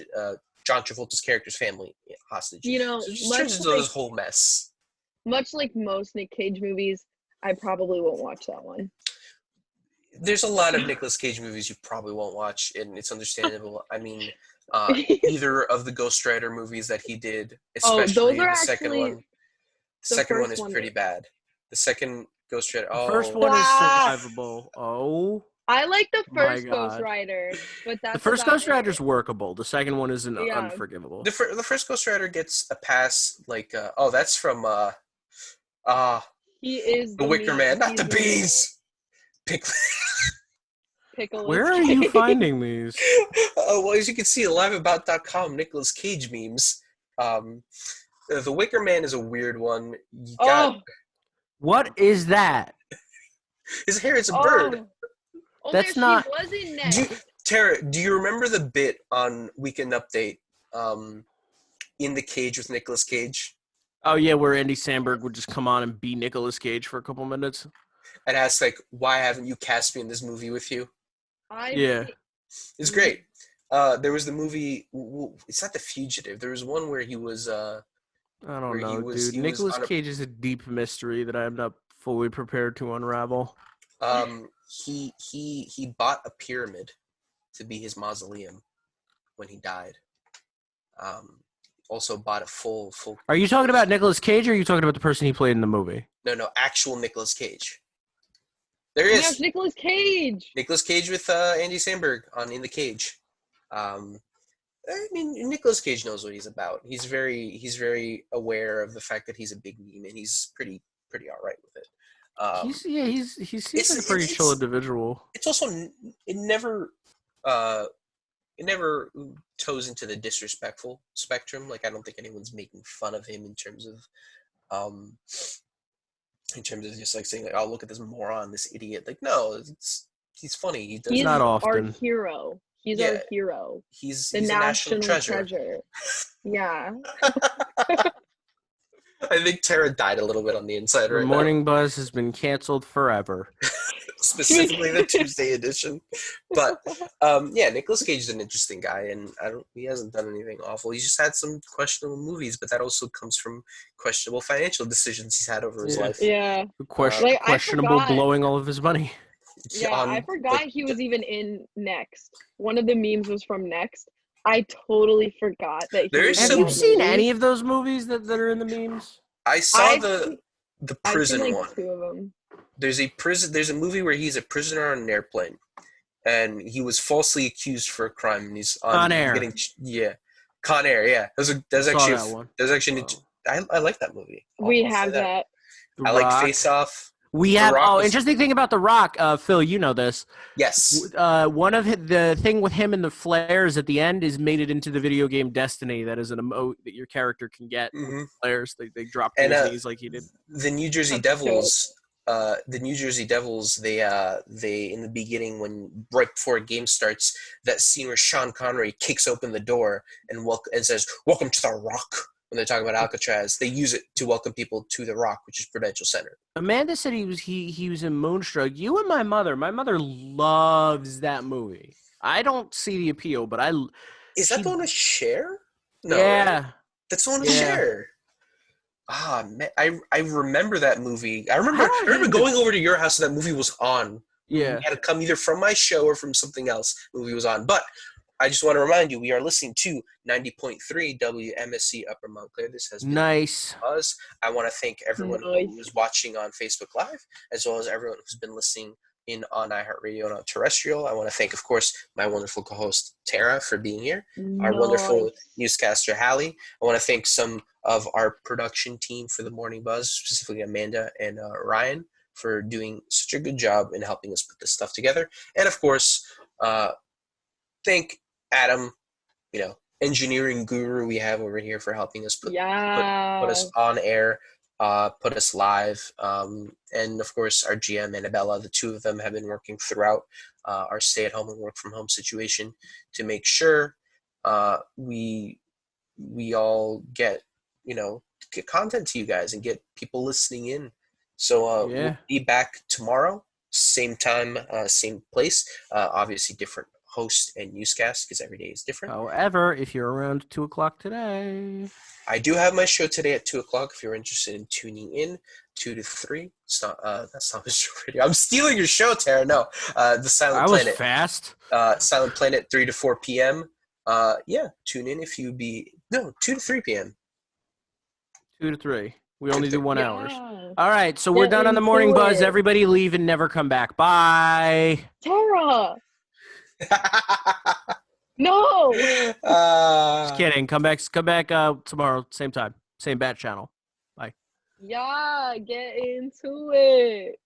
John Travolta's character's family hostage. You know, So it just turns into this whole mess. Much like most Nick Cage movies, I probably won't watch that one. There's a lot of Nicolas Cage movies you probably won't watch, and it's understandable. I mean, either of the Ghost Rider movies that he did, especially the second one. The second one is pretty bad. The second Ghost Rider. The first one is survivable. Oh. I like the first Ghost Rider, but that's the first Ghost Rider is workable. The second one is unforgivable. The first Ghost Rider gets a pass. Like, that's from he is the Wicker Man, not the bees. Pickle. Where are you finding these? Well, as you can see, liveabout.com, Nicolas Cage memes. The Wicker Man is a weird one. What is that? His hair is a bird. That's not. Was in next. Tara, do you remember the bit on Weekend Update in the cage with Nicolas Cage? Oh, yeah, where Andy Samberg would just come on and be Nicolas Cage for a couple minutes. And ask, like, why haven't you cast me in this movie with you? It's great. There was the movie, it's not The Fugitive. There was one where he was... I don't know, dude. Nicolas Cage is a deep mystery that I'm not fully prepared to unravel. He bought a pyramid to be his mausoleum when he died. Also bought a full... Are you talking about Nicolas Cage, or are you talking about the person he played in the movie? No, actual Nicolas Cage. There is. Yes, Nicolas Cage. Nicolas Cage with Andy Samberg on In the Cage. I mean, Nicolas Cage knows what he's about. He's very aware of the fact that he's a big meme, and he's pretty all right with it. He seems like a pretty chill individual. It's also it never toes into the disrespectful spectrum. Like, I don't think anyone's making fun of him in terms of just like saying, like, oh, look at this moron, this idiot. Like, no, he's funny. He's not often our hero. He's our hero. He's the a national treasure. Yeah. I think Tara died a little bit on the inside right now. Morning Buzz has been canceled forever. Specifically the Tuesday edition. But Nicolas Cage is an interesting guy, and he hasn't done anything awful. He's just had some questionable movies, but that also comes from questionable financial decisions he's had over his life. Yeah. Questionable blowing all of his money. Yeah, I forgot he was even in Next. One of the memes was from Next. I totally forgot that he was. Have you seen any of those movies that are in the memes? I saw the prison I've seen, one. 2 of them. There's a movie where he's a prisoner on an airplane, and he was falsely accused for a crime, and he's Con Air. Con Air. Yeah, there's actually. I like that movie. We have that. I like Face Off. We have interesting thing about The Rock, Phil. You know this. Yes. One of the thing with him and the flares at the end is made it into the video game Destiny. That is an emote that your character can get. Mm-hmm. Flares, they drop to his knees like he did. The New Jersey Devils. They in the beginning, right before a game starts, that scene where Sean Connery kicks open the door and says, "Welcome to the Rock." When they're talking about Alcatraz, they use it to welcome people to the Rock, which is Prudential Center. Amanda said he was in Moonstruck. You and my mother loves that movie. I don't see the appeal, but Is that the one with Cher? No, yeah, right? That's the one with Cher. Ah, man, I remember that movie. I remember going over to your house and that movie was on. Yeah, it had to come either from my show or from something else. The movie was on, but. I just want to remind you, we are listening to 90.3 WMSC Upper Montclair. This has been nice. Buzz. I want to thank everyone who is watching on Facebook Live, as well as everyone who's been listening in on iHeartRadio and on terrestrial. I want to thank, of course, my wonderful co-host Tara for being here, our wonderful newscaster Hallie. I want to thank some of our production team for the Morning Buzz, specifically Amanda and Ryan, for doing such a good job in helping us put this stuff together. And, of course, thank Adam, engineering guru we have over here for helping us put us on air. put us live. And of course, our GM, Annabella, the two of them have been working throughout our stay-at-home and work-from-home situation to make sure we all get content to you guys and get people listening in. So we'll be back tomorrow, same time, same place. Obviously, different host and newscast because every day is different. However, if you're around 2 o'clock today, I do have my show today at 2 o'clock. If you're interested in tuning in, 2 to 3. It's not, that's not Mr. Radio. I'm stealing your show, Tara. No, the Silent Planet. I was fast. Silent Planet, 3 to 4 p.m. Yeah, tune in if you be 2 to 3 p.m. 2 to 3. We only do 1 hour. Yeah. All right, so we're done on the morning buzz. Everybody leave and never come back. Bye. Tara. No. Just kidding. Come back tomorrow, same time, same bat channel. Bye. Yeah, get into it.